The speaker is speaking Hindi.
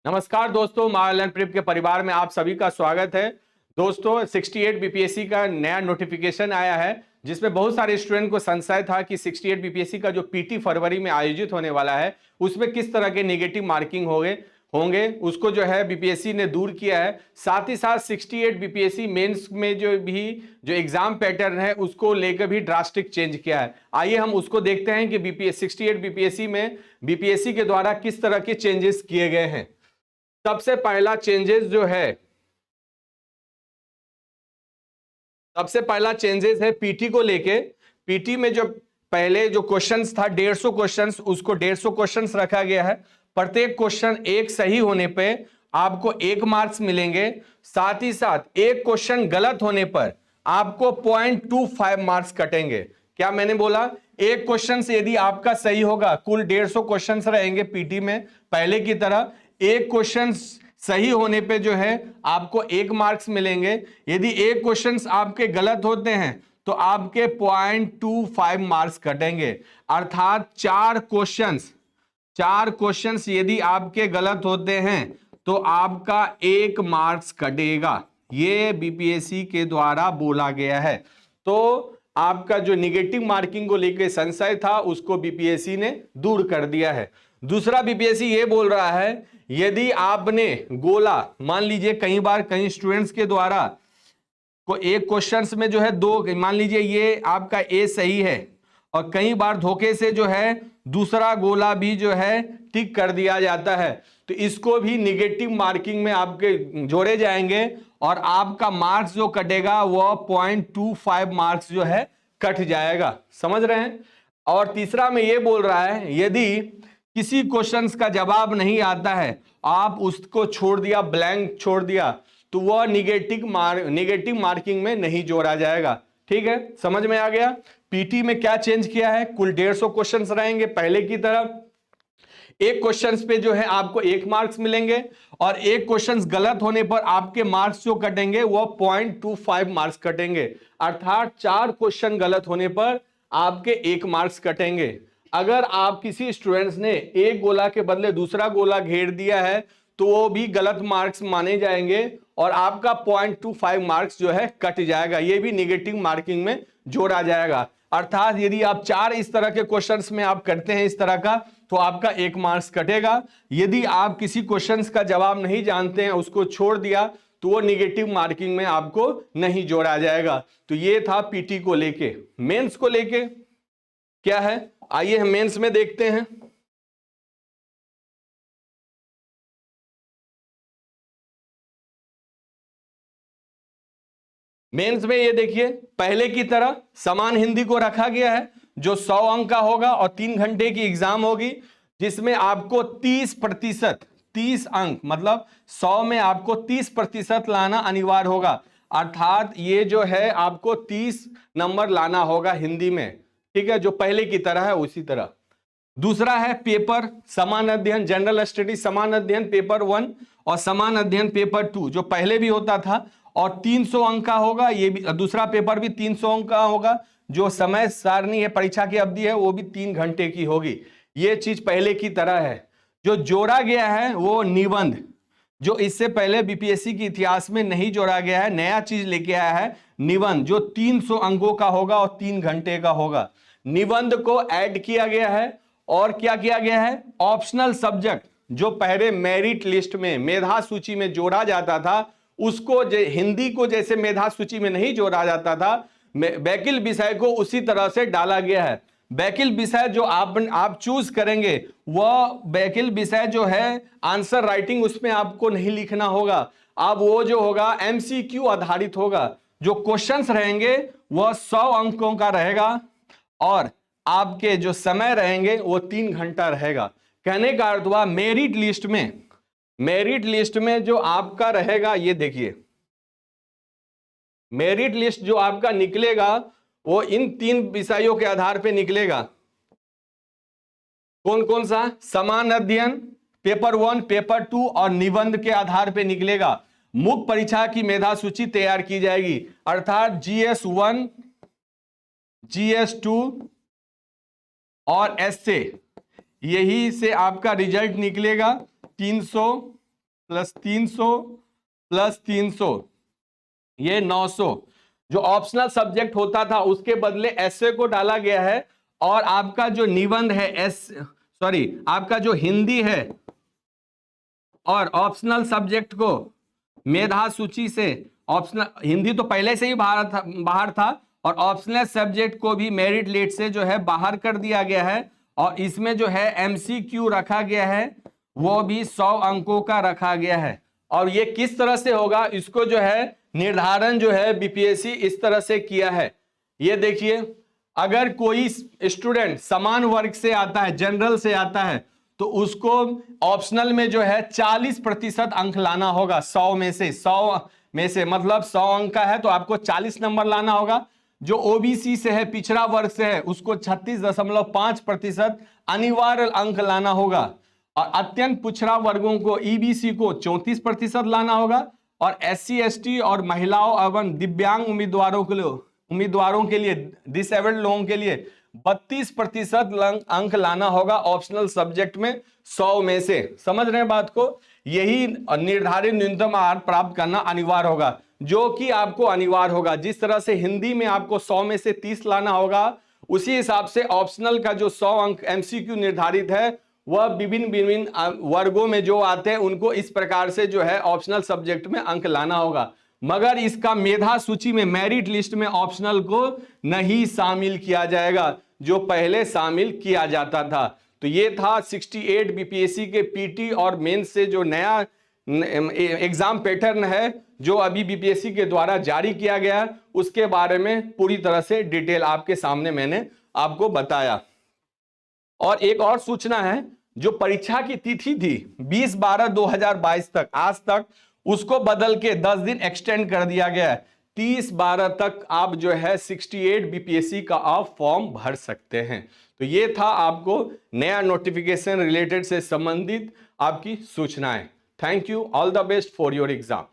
नमस्कार दोस्तों, मालर्न प्रिप के परिवार में आप सभी का स्वागत है। दोस्तों 68 बीपीएससी का नया नोटिफिकेशन आया है जिसमें बहुत सारे स्टूडेंट को संशय था कि 68 बीपीएससी का जो पीटी फरवरी में आयोजित होने वाला है उसमें किस तरह के नेगेटिव मार्किंग होंगे उसको जो है बीपीएससी ने दूर किया है। साथ ही साथ 68 बीपीएससी मेंस में जो एग्जाम पैटर्न है उसको लेकर भी ड्रास्टिक चेंज किया है। आइए हम उसको देखते हैं कि बीपीएस 68 बीपीएससी में बीपीएससी के द्वारा किस तरह के चेंजेस किए गए हैं। सबसे पहला चेंजेस है पीटी को लेके। पीटी में जो पहले जो क्वेश्चंस था 150 क्वेश्चंस, उसको 150 क्वेश्चंस रखा गया है। प्रत्येक क्वेश्चन एक सही होने पे आपको 1 मार्क्स मिलेंगे। साथ ही साथ एक क्वेश्चन गलत होने पर आपको 0.25 मार्क्स कटेंगे। क्या मैंने बोला? एक क्वेश्चन से यदि आपका सही होगा, कुल 150 क्वेश्चंस रहेंगे पीटी में पहले की तरह। एक क्वेश्चन सही होने पे जो है आपको 1 मार्क्स मिलेंगे। यदि एक क्वेश्चन आपके गलत होते हैं तो आपके 0.25 मार्क्स कटेंगे। अर्थात चार क्वेश्चंस यदि आपके गलत होते हैं तो आपका 1 मार्क्स कटेगा। ये बीपीएससी के द्वारा बोला गया है। तो आपका जो निगेटिव मार्किंग को लेकर संशय था उसको बीपीएससी ने दूर कर दिया है। दूसरा, बीपीएससी ये बोल रहा है यदि आपने गोला, मान लीजिए कई बार कई स्टूडेंट्स के द्वारा को एक क्वेश्चंस में जो है दो, मान लीजिए ये आपका ए सही है और कई बार धोखे से जो है दूसरा गोला भी जो है टिक कर दिया जाता है, तो इसको भी निगेटिव मार्किंग में आपके जोड़े जाएंगे और आपका मार्क्स जो कटेगा वह 0.25 मार्क्स जो है कट जाएगा। समझ रहे हैं? और तीसरा में ये बोल रहा है यदि किसी क्वेश्चंस का जवाब नहीं आता है, आप उसको छोड़ दिया, ब्लैंक छोड़ दिया, तो वह निगेटिव मार्किंग में नहीं जोड़ा जाएगा। ठीक है, समझ में आ गया? पीटी में क्या चेंज किया है? कुल 150 क्वेश्चंस रहेंगे पहले की तरह। एक क्वेश्चन पे जो है आपको 1 मार्क्स मिलेंगे और एक क्वेश्चन गलत होने पर आपके मार्क्स जो कटेंगे वो 0.25 मार्क्स कटेंगे। अर्थात 4 क्वेश्चन गलत होने पर आपके 1 मार्क्स कटेंगे। अगर आप किसी स्टूडेंट्स ने एक गोला के बदले दूसरा गोला घेर दिया है तो वो भी गलत मार्क्स माने जाएंगे और आपका 0.25 मार्क्स जो है कट जाएगा। ये भी निगेटिव मार्किंग में जोड़ा जाएगा। अर्थात यदि आप 4 इस तरह के क्वेश्चंस में आप करते हैं इस तरह का, तो आपका 1 मार्क्स कटेगा। यदि आप किसी क्वेश्चंस का जवाब नहीं जानते हैं, उसको छोड़ दिया, तो वो निगेटिव मार्किंग में आपको नहीं जोड़ा जाएगा। तो ये था पीटी को लेके। मेंस को लेके क्या है, आइए हम मेंस में देखते हैं। मेंस में ये देखिए पहले की तरह समान हिंदी को रखा गया है जो 100 अंक का होगा और 3 घंटे की एग्जाम होगी, जिसमें आपको 30 अंक, मतलब 100 में आपको 30% लाना अनिवार्य होगा। अर्थात ये जो है आपको 30 नंबर लाना होगा हिंदी में। ठीक है, जो पहले की तरह है उसी तरह। दूसरा है पेपर समान अध्ययन, जनरल स्टडी समान अध्ययन पेपर 1 और समान अध्ययन पेपर 2, जो पहले भी होता था और 300 अंक का होगा। ये भी दूसरा पेपर भी 300 अंक का होगा। जो समय सारणी है, परीक्षा की अवधि है, वो भी 3 घंटे की होगी। ये चीज पहले की तरह है। जो जोड़ा गया है वो निबंध, जो इससे पहले बीपीएससी के इतिहास में नहीं जोड़ा गया है, नया चीज लेके आया है निबंध, जो 300 अंकों का होगा और 3 घंटे का होगा। निबंध को ऐड किया गया है। और क्या किया गया है? ऑप्शनल सब्जेक्ट जो पहले मेरिट लिस्ट में, मेधा सूची में जोड़ा जाता था, उसको हिंदी को जैसे मेधा सूची में नहीं जोड़ा जाता था, वैकल्पिक विषय को उसी तरह से डाला गया है। वैकल्पिक विषय जो आप चूज करेंगे, वह वैकल्पिक विषय जो है आंसर राइटिंग उसमें आपको नहीं लिखना होगा। अब वो जो होगा एमसीक्यू आधारित होगा। जो क्वेश्चंस रहेंगे वह 100 अंकों का रहेगा और आपके जो समय रहेंगे वो 3 घंटा रहेगा। कहने का अर्थ हुआ मेरिट लिस्ट में जो आपका रहेगा, ये देखिए मेरिट लिस्ट जो आपका निकलेगा वो इन 3 विषयों के आधार पे निकलेगा। कौन कौन सा? समान अध्ययन पेपर 1, पेपर 2 और निबंध के आधार पे निकलेगा। मुख्य परीक्षा की मेधा सूची तैयार की जाएगी। अर्थात जीएस 1, जीएस 2 और एसए, यही से आपका रिजल्ट निकलेगा 300 प्लस 300 प्लस 300, ये 900। जो ऑप्शनल सब्जेक्ट होता था उसके बदले एसए को डाला गया है, और आपका जो निबंध है आपका जो हिंदी है और ऑप्शनल सब्जेक्ट को मेधा सूची से, ऑप्शनल हिंदी तो पहले से ही बाहर था और ऑप्शनल सब्जेक्ट को भी मेरिट लिस्ट से जो है बाहर कर दिया गया है, और इसमें जो है एमसीक्यू रखा गया है, वो भी 100 अंकों का रखा गया है। और ये किस तरह से होगा, इसको जो है निर्धारण जो है बीपीएससी इस तरह से किया है। ये देखिए, अगर कोई स्टूडेंट समान वर्ग से आता है, जनरल से आता है, तो उसको ऑप्शनल में जो है 40% अंक लाना होगा। 100 में से मतलब 100 अंक का है तो आपको 40 नंबर लाना होगा। जो ओबीसी से है, पिछड़ा वर्ग से है, उसको 36.5% अनिवार्य अंक लाना होगा, और अत्यंत पिछड़ा वर्गों को ईबीसी को 34% लाना होगा, और एससी एसटी और महिलाओं एवं दिव्यांग उम्मीदवारों के लिए डिसेबल्ड लोगों के लिए 32% अंक लाना होगा ऑप्शनल सब्जेक्ट में 100 में से। समझ रहे हैं बात को? यही निर्धारित न्यूनतम मार्क प्राप्त करना अनिवार्य होगा, जो कि आपको अनिवार्य होगा। जिस तरह से हिंदी में आपको 100 में से 30 लाना होगा, उसी हिसाब से ऑप्शनल का जो 100 अंक एमसीक्यू निर्धारित है, वह विभिन्न वर्गों में जो आते हैं उनको इस प्रकार से जो है ऑप्शनल सब्जेक्ट में अंक लाना होगा। मगर इसका मेधा सूची में, मेरिट लिस्ट में ऑप्शनल को नहीं शामिल किया जाएगा, जो पहले शामिल किया जाता था। तो ये था 68 बीपीएससी के पीटी और मेंस से जो नया एग्जाम पैटर्न है, जो अभी बीपीएससी के द्वारा जारी किया गया, उसके बारे में पूरी तरह से डिटेल आपके सामने मैंने आपको बताया। और एक और सूचना है, जो परीक्षा की तिथि थी 20/12/2022 तक, आज तक उसको बदल के 10 दिन एक्सटेंड कर दिया गया है। 30/12 तक आप जो है 68 बीपीएससी का आप फॉर्म भर सकते हैं। तो ये था आपको नया नोटिफिकेशन रिलेटेड से संबंधित आपकी सूचनाएं। Thank you, all the best for your exam.